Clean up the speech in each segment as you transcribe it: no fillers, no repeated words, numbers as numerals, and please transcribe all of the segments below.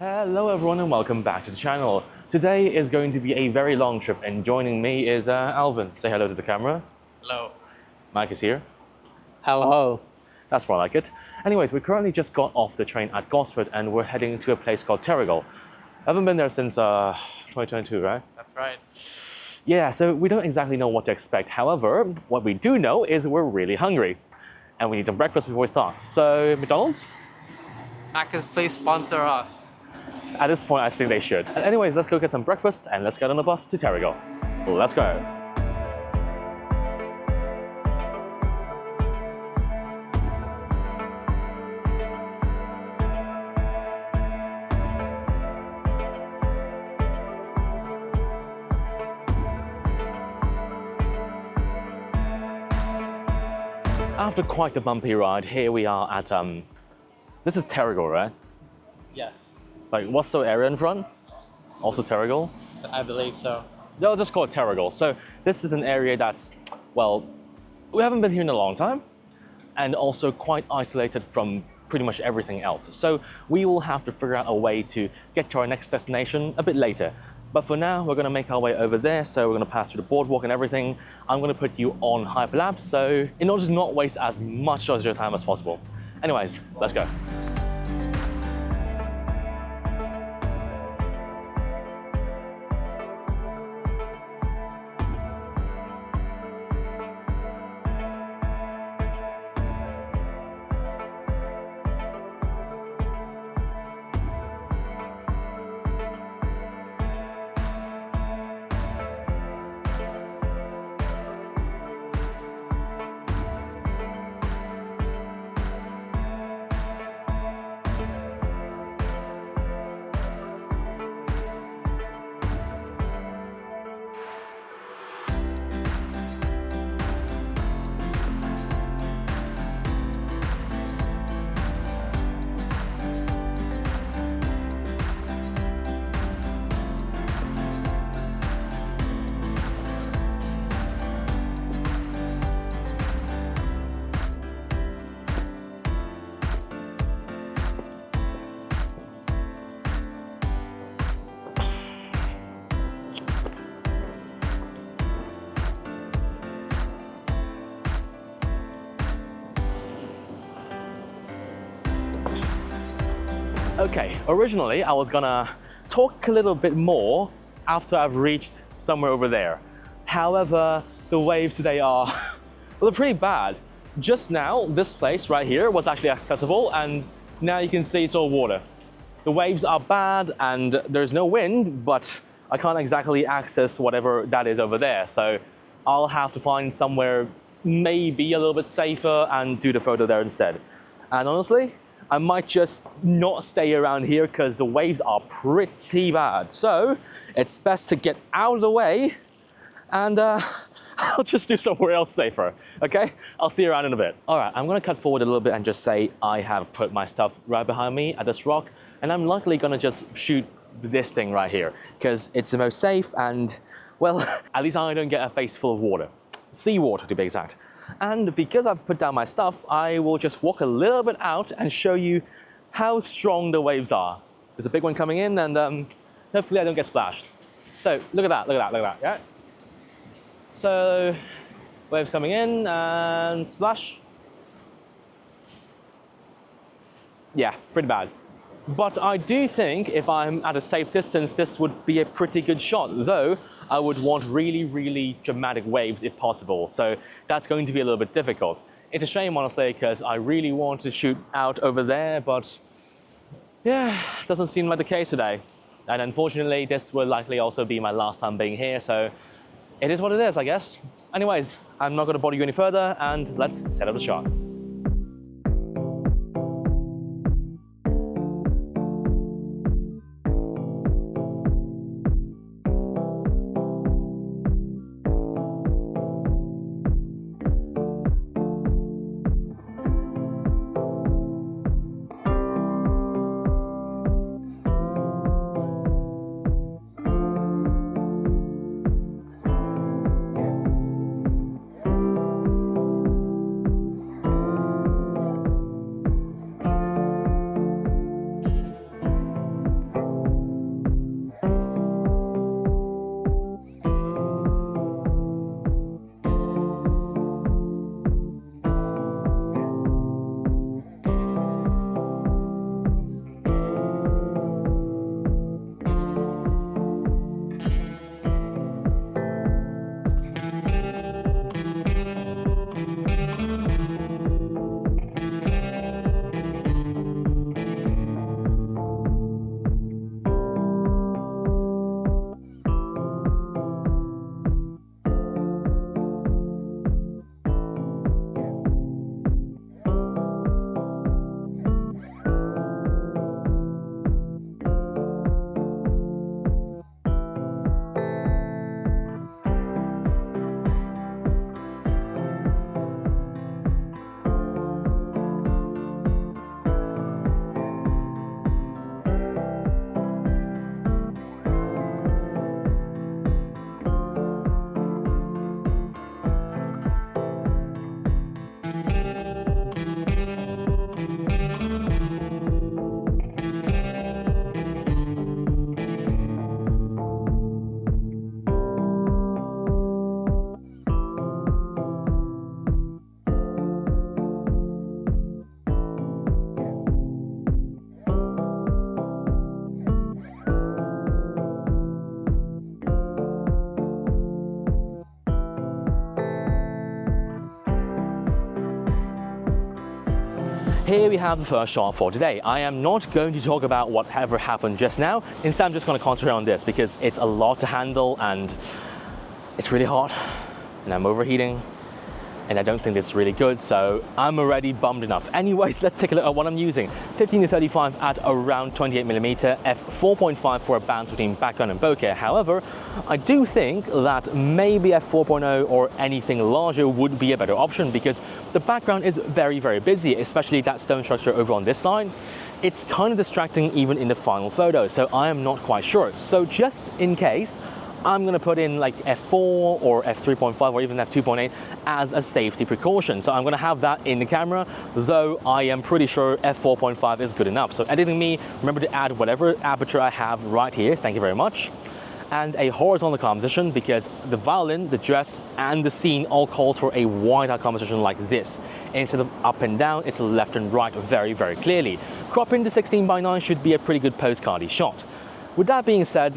Hello everyone and welcome back to the channel. Today is going to be a very long trip and joining me is Alvin. Say hello to the camera. Hello. Mike is here. Hello. That's more like it. Anyways, we currently just got off the train at Gosford and we're heading to a place called Terrigal. I haven't been there since 2022, right? That's right. Yeah, so we don't exactly know what to expect. However, what we do know is we're really hungry and we need some breakfast before we start. So, McDonald's? Macca's, please sponsor us. At this point, I think they should. Anyways, let's go get some breakfast and let's get on the bus to Terrigal. Let's go. After quite the bumpy ride, here we are at, this is Terrigal, right? Yes. Like, what's the area in front? Also Terrigal? I believe so. They'll just call it Terrigal. So this is an area that's, well, we haven't been here in a long time and also quite isolated from pretty much everything else. So we will have to figure out a way to get to our next destination a bit later. But for now, we're gonna make our way over there. So we're gonna pass through the boardwalk and everything. I'm gonna put you on hyperlapse. So in order to not waste as much of your time as possible. Anyways, let's go. Okay, originally I was gonna talk a little bit more after I've reached somewhere over there. However, the waves today are well, they're pretty bad. Just now, this place right here was actually accessible and now you can see it's all water. The waves are bad and there's no wind, but I can't exactly access whatever that is over there. So I'll have to find somewhere maybe a little bit safer and do the photo there instead. And honestly, I might just not stay around here because the waves are pretty bad. So it's best to get out of the way and I'll just do somewhere else safer, okay? I'll see you around in a bit. All right, I'm gonna cut forward a little bit and just say I have put my stuff right behind me at this rock and I'm likely gonna just shoot this thing right here because it's the most safe and, well, at least I don't get a face full of water. Seawater to be exact. And because I've put down my stuff, I will just walk a little bit out and show you how strong the waves are. There's a big one coming in and hopefully I don't get splashed. So look at that, look at that, look at that, yeah? So waves coming in and splash. Yeah, pretty bad. But I do think if I'm at a safe distance, this would be a pretty good shot, though I would want really, really dramatic waves if possible. So that's going to be a little bit difficult. It's a shame, honestly, because I really want to shoot out over there, but yeah, it doesn't seem like the case today. And unfortunately, this will likely also be my last time being here, so it is what it is, I guess. Anyways, I'm not going to bother you any further, and let's set up the shot. here we have the first shot for today. I am not going to talk about whatever happened just now. Instead, I'm just going to concentrate on this because it's a lot to handle and it's really hot and I'm overheating and I don't think this is really good, so I'm already bummed enough. Anyways, let's take a look at what I'm using. 15-35 at around 28mm, f4.5 for a balance between background and bokeh. However, I do think that maybe f4.0 or anything larger would be a better option because the background is very, very busy, especially that stone structure over on this side. It's kind of distracting even in the final photo, so I am not quite sure. So just in case, I'm gonna put in like f4 or f3.5 or even f2.8 as a safety precaution. So I'm gonna have that in the camera, though I am pretty sure f4.5 is good enough. So editing me, remember to add whatever aperture I have right here, thank you very much. And a horizontal composition because the violin, the dress, and the scene all calls for a wide-out composition like this. Instead of up and down, it's left and right very, very clearly. Cropping to 16:9 should be a pretty good postcardy shot. With that being said,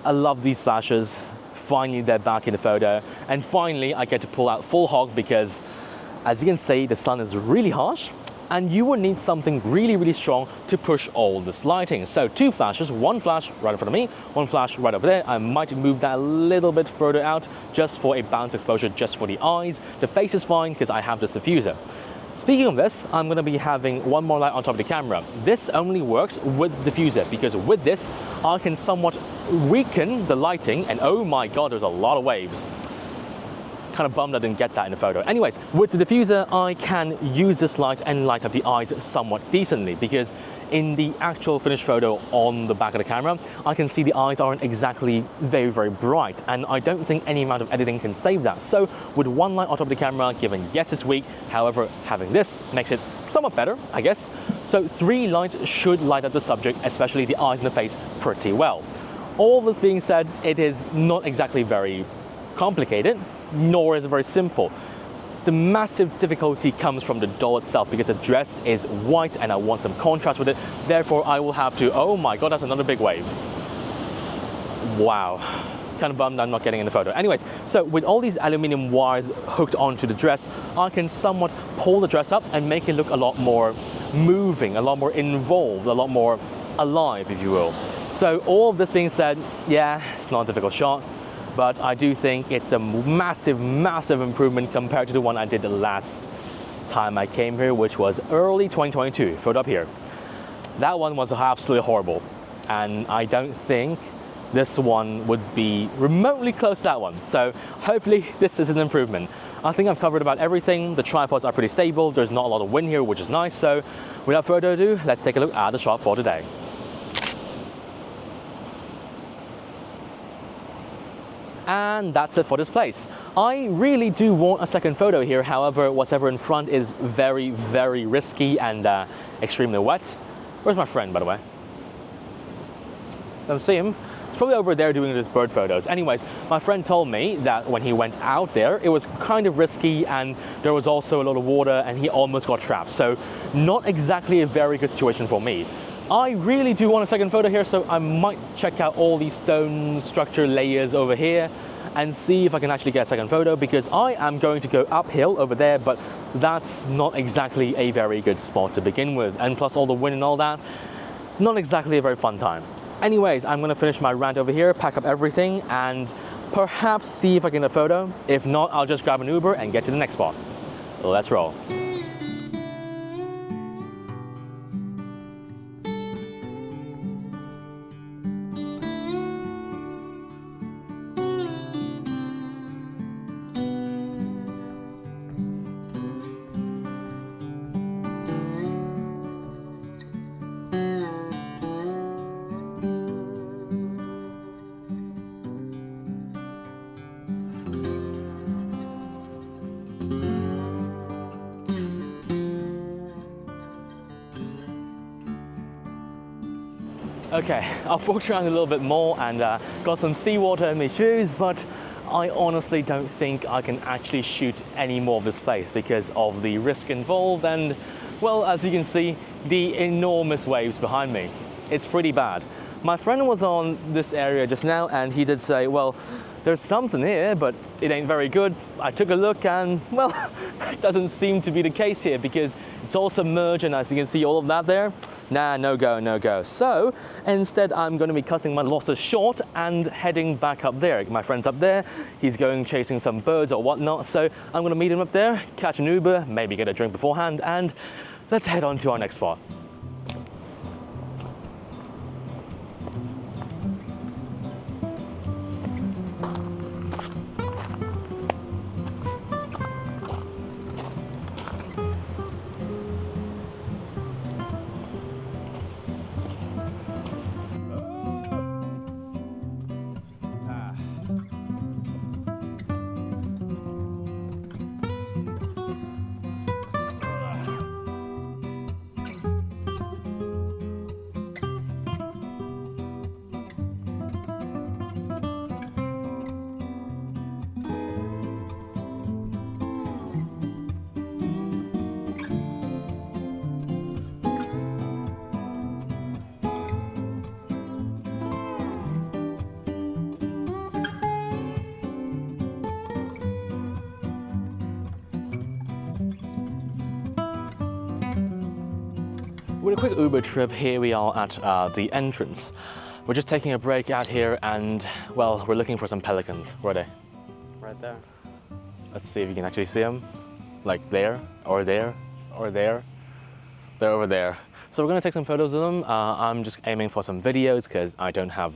I love these flashes. Finally, they're back in the photo. And finally, I get to pull out full hog because, as you can see, the sun is really harsh and you will need something really, really strong to push all this lighting. So 2 flashes, 1 flash right in front of me, 1 flash right over there. I might move that a little bit further out just for a balanced exposure, just for the eyes. The face is fine because I have this diffuser. Speaking of this, I'm going to be having 1 more light on top of the camera. This only works with the diffuser because with this, I can somewhat weaken the lighting and oh my god, there's a lot of waves. Kind of bummed I didn't get that in the photo. Anyways, with the diffuser, I can use this light and light up the eyes somewhat decently because in the actual finished photo on the back of the camera, I can see the eyes aren't exactly very, very bright and I don't think any amount of editing can save that. So with 1 light on top of the camera, given yes it's weak, however having this makes it somewhat better, I guess. So 3 lights should light up the subject, especially the eyes and the face, pretty well. All this being said, it is not exactly very complicated, nor is it very simple. The massive difficulty comes from the doll itself because the dress is white and I want some contrast with it. Therefore, I will have to, oh my god, that's another big wave. Wow. Kind of bummed I'm not getting in the photo. Anyways, so with all these aluminium wires hooked onto the dress, I can somewhat pull the dress up and make it look a lot more moving, a lot more involved, a lot more alive, if you will. So all of this being said, yeah, it's not a difficult shot, but I do think it's a massive, massive improvement compared to the one I did the last time I came here, which was early 2022, photo up here. That one was absolutely horrible, and I don't think this one would be remotely close to that one. So hopefully this is an improvement. I think I've covered about everything. The tripods are pretty stable. There's not a lot of wind here, which is nice. So without further ado, let's take a look at the shot for today. And that's it for this place. I really do want a second photo here. However, whatever in front is very, very risky and extremely wet. Where's my friend, by the way? Don't see him. It's probably over there doing his bird photos. Anyways, my friend told me that when he went out there, it was kind of risky and there was also a lot of water and he almost got trapped. So not exactly a very good situation for me. I really do want a second photo here, so I might check out all these stone structure layers over here and see if I can actually get a second photo because I am going to go uphill over there, but that's not exactly a very good spot to begin with. And plus all the wind and all that, not exactly a very fun time. Anyways, I'm gonna finish my rant over here, pack up everything, and perhaps see if I can get a photo. If not, I'll just grab an Uber and get to the next spot. Let's roll. Okay, I've walked around a little bit more and got some seawater in my shoes, but I honestly don't think I can actually shoot any more of this place because of the risk involved and, well, as you can see, the enormous waves behind me. It's pretty bad. My friend was on this area just now and he did say, well, there's something here, but it ain't very good. I took a look and, well, it doesn't seem to be the case here because it's all submerged, and as you can see all of that there, nah, no go, no go. So instead I'm going to be cutting my losses short and heading back up there. My friend's up there, he's going chasing some birds or whatnot, so I'm going to meet him up there, catch an Uber, maybe get a drink beforehand, and let's head on to our next spot. With a quick Uber trip, here we are at the entrance. We're just taking a break out here and, well, we're looking for some pelicans. Where are they? Right there. Let's see if you can actually see them. Like there, or there, or there. They're over there. So we're gonna take some photos of them. I'm just aiming for some videos because I don't have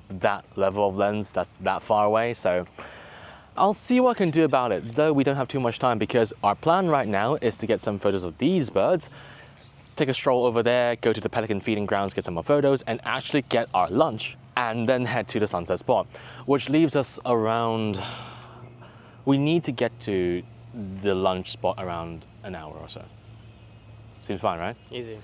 that level of lens that's that far away. So I'll see what I can do about it, though we don't have too much time because our plan right now is to get some photos of these birds, take a stroll over there, go to the pelican feeding grounds, get some more photos, and actually get our lunch, and then head to the sunset spot, which leaves us around, we need to get to the lunch spot around an hour or so. Seems fine, right? Easy.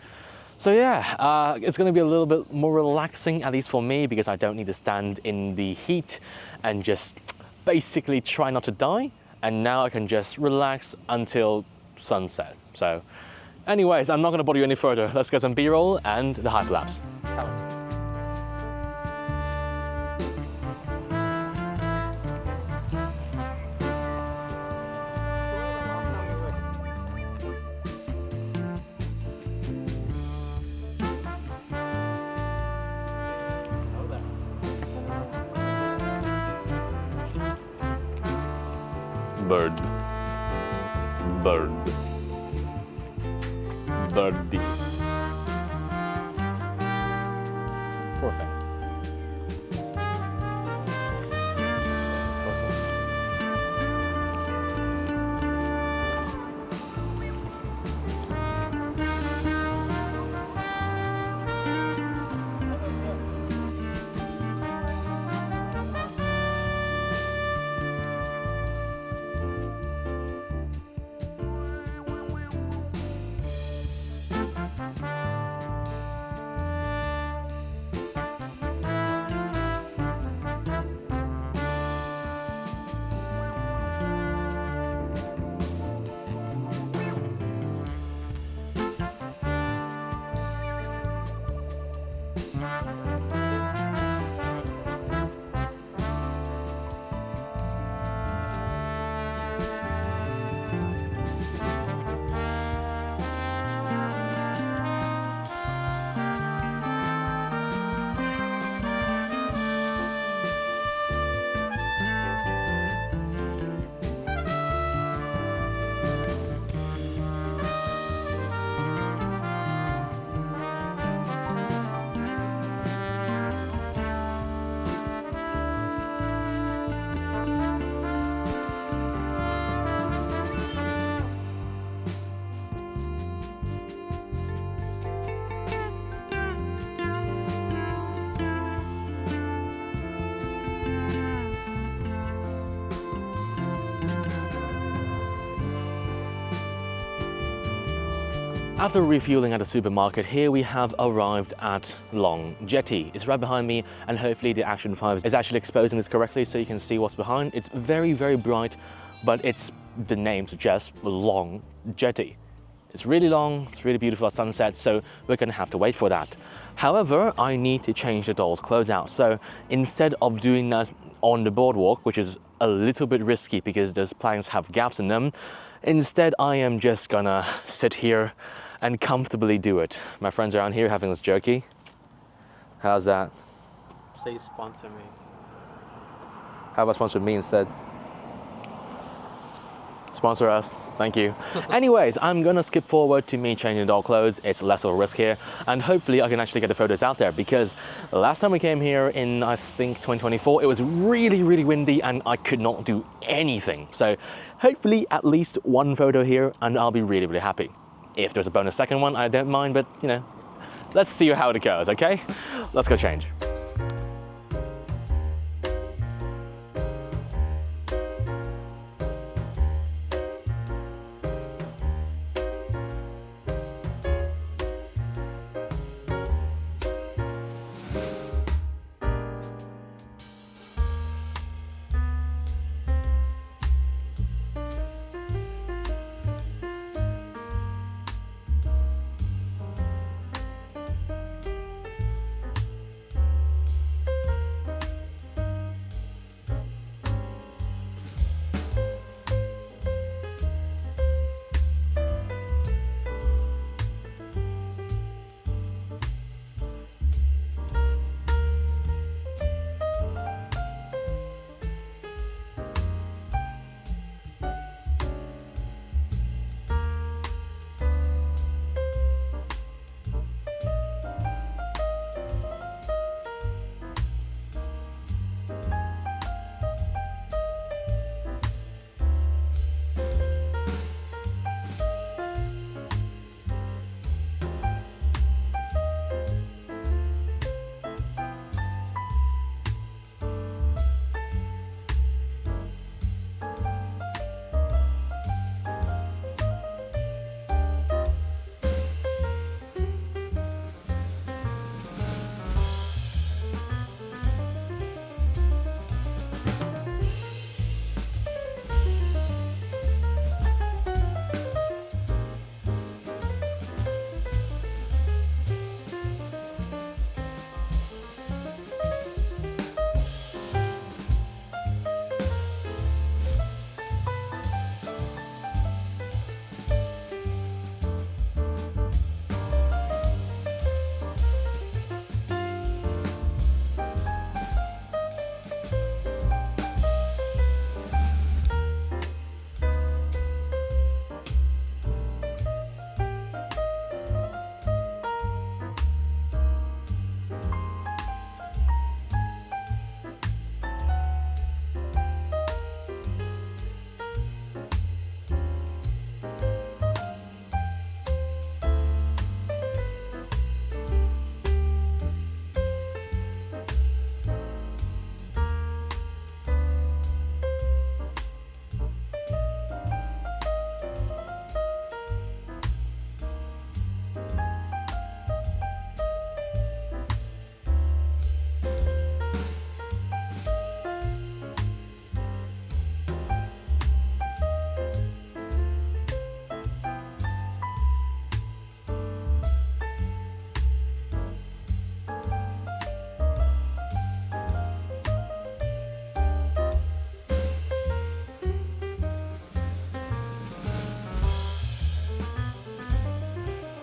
So yeah, it's gonna be a little bit more relaxing, at least for me, because I don't need to stand in the heat and just basically try not to die. And now I can just relax until sunset. So anyways, I'm not gonna bother you any further. Let's get some B-roll and the hyperlapse. Bird. Bird. Birdie. Poor thing. After refueling at the supermarket, here we have arrived at Long Jetty. It's right behind me, and hopefully the Action 5 is actually exposing this correctly so you can see what's behind. It's very, very bright, but it's, the name suggests, Long Jetty. It's really long, it's really beautiful at sunset, so we're gonna have to wait for that. However, I need to change the doll's clothes out. So instead of doing that on the boardwalk, which is a little bit risky because those planks have gaps in them, instead I am just gonna sit here and comfortably do it. My friends around here having this jerky. How's that? Please sponsor me. How about sponsor me instead? Sponsor us, thank you. Anyways, I'm gonna skip forward to me changing doll clothes. It's less of a risk here, and hopefully I can actually get the photos out there, because the last time we came here in, I think, 2024, it was really, really windy and I could not do anything. So hopefully at least one photo here and I'll be really, really happy. If there's a bonus second one, I don't mind, but you know, let's see how it goes, okay? Let's go change.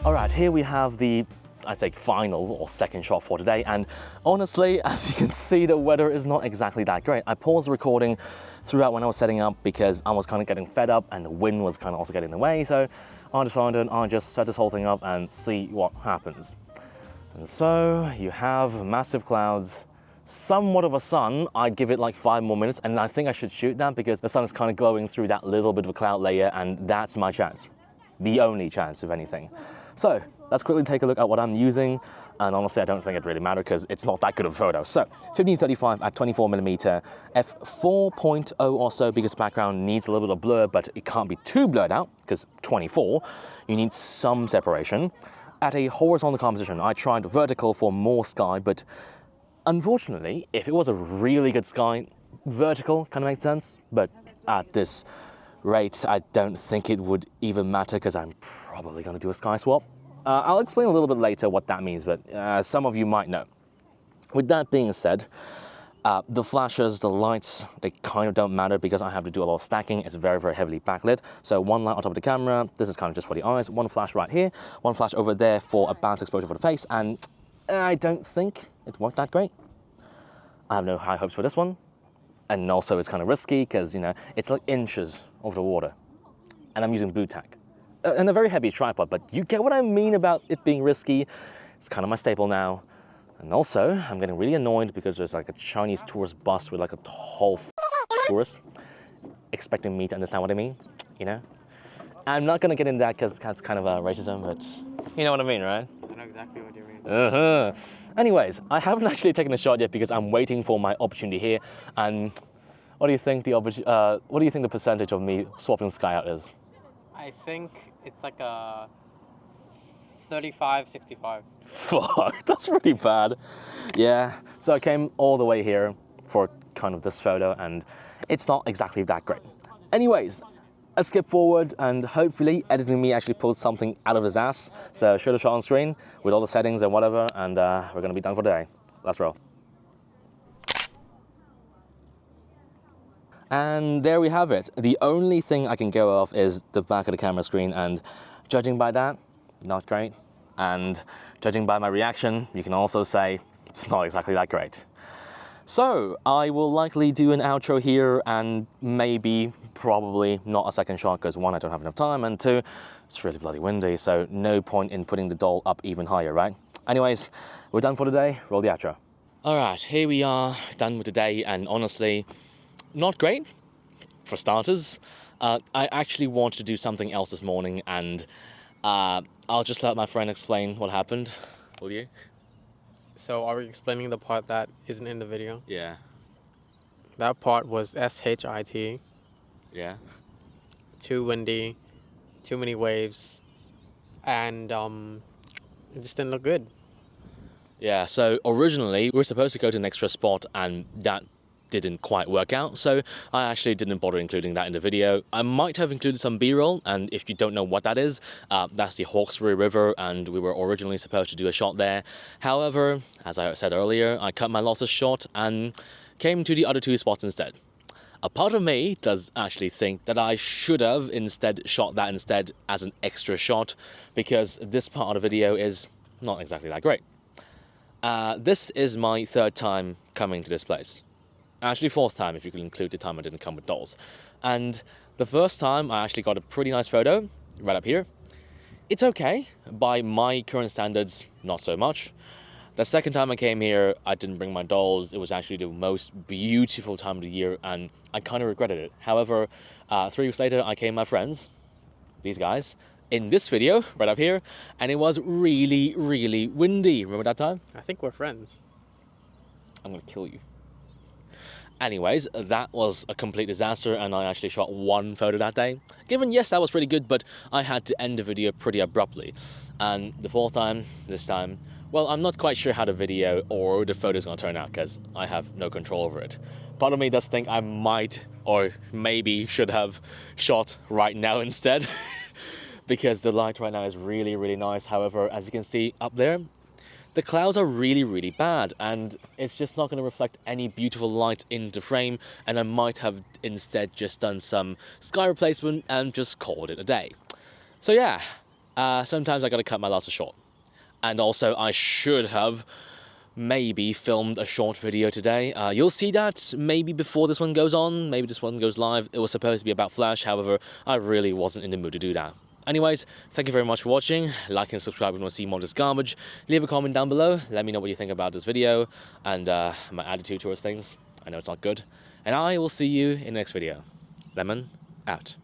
All right, here we have the, I'd say, final or second shot for today. And honestly, as you can see, the weather is not exactly that great. I paused the recording throughout when I was setting up because I was kind of getting fed up and the wind was kind of also getting in the way. So I decided I'll just set this whole thing up and see what happens. And so you have massive clouds, somewhat of a sun. I'd give it like 5 more minutes, and I think I should shoot that because the sun is kind of glowing through that little bit of a cloud layer, and that's my chance. The only chance, if anything. So let's quickly take a look at what I'm using, and honestly I don't think it really matters because it's not that good of a photo. So 1535 at 24mm, f4.0 or so because background needs a little bit of blur, but it can't be too blurred out because 24, you need some separation. At a horizontal composition, I tried vertical for more sky, but unfortunately, if it was a really good sky, vertical kind of makes sense, but at this rate, I don't think it would even matter because I'm probably going to do a sky swap. I'll explain a little bit later what that means, but some of you might know. With that being said, the flashes, the lights, they kind of don't matter because I have to do a lot of stacking. It's very, very heavily backlit. So one light on top of the camera, this is kind of just for the eyes, one flash right here, one flash over there for a balanced exposure for the face, and I don't think it worked that great. I have no high hopes for this one. And also it's kind of risky because, you know, it's like inches over the water. And I'm using blue tack. And a very heavy tripod, but you get what I mean about it being risky. It's kind of my staple now. And also, I'm getting really annoyed because there's like a Chinese tourist bus with like a whole tourist expecting me to understand what I mean, you know? I'm not gonna get into that because that's kind of racism, but you know what I mean, right? I know exactly what you mean. Anyways, I haven't actually taken a shot yet because I'm waiting for my opportunity here. And what do you think the percentage of me swapping sky out is? I think it's like a 35-65. Fuck, that's pretty bad. Yeah, so I came all the way here for kind of this photo and it's not exactly that great. Anyways, let's skip forward and hopefully editing me actually pulls something out of his ass. So show the shot on screen with all the settings and whatever, and we're gonna be done for the day. Let's roll. And there we have it. The only thing I can go off is the back of the camera screen, and judging by that, not great. And judging by my reaction, you can also say it's not exactly that great. So I will likely do an outro here and maybe, probably not a second shot because one, I don't have enough time, and two, it's really bloody windy, so no point in putting the doll up even higher, right? Anyways, we're done for today. Roll the outro. All right, here we are, done with the day, and honestly, not great, for starters. I actually wanted to do something else this morning, and I'll just let my friend explain what happened. Will you? So are we explaining the part that isn't in the video? Yeah. That part was SHIT. Yeah. Too windy, too many waves, and it just didn't look good. Yeah, so originally we were supposed to go to an extra spot and that didn't quite work out, so I actually didn't bother including that in the video. I might have included some B-roll, and if you don't know what that is, that's the Hawkesbury River, and we were originally supposed to do a shot there. However, as I said earlier, I cut my losses short and came to the other two spots instead. A part of me does actually think that I should have instead shot that instead as an extra shot, because this part of the video is not exactly that great. This is my third time coming to this place. Actually, fourth time if you could include the time I didn't come with dolls. And the first time I actually got a pretty nice photo, right up here. It's okay, by my current standards, not so much. The second time I came here, I didn't bring my dolls. It was actually the most beautiful time of the year, and I kind of regretted it. However, 3 weeks later, I came with my friends, these guys, in this video, right up here, and it was really, really windy. Remember that time? I think we're friends. I'm gonna kill you. Anyways, that was a complete disaster, and I actually shot 1 photo that day. Given, yes, that was pretty good, but I had to end the video pretty abruptly. And the fourth time, this time, well, I'm not quite sure how the video or the photo's gonna turn out, because I have no control over it. Part of me does think I might, or maybe should have shot right now instead, because the light right now is really, really nice. However, as you can see up there, the clouds are really, really bad, and it's just not going to reflect any beautiful light into frame, and I might have instead just done some sky replacement and just called it a day. So yeah, sometimes I got to cut my losses short. And also, I should have maybe filmed a short video today. You'll see that maybe before this one goes on, maybe this one goes live. It was supposed to be about Flash, however, I really wasn't in the mood to do that. Anyways, thank you very much for watching. Like and subscribe if you want to see more of this garbage. Leave a comment down below. Let me know what you think about this video and my attitude towards things. I know it's not good. And I will see you in the next video. Lemon, out.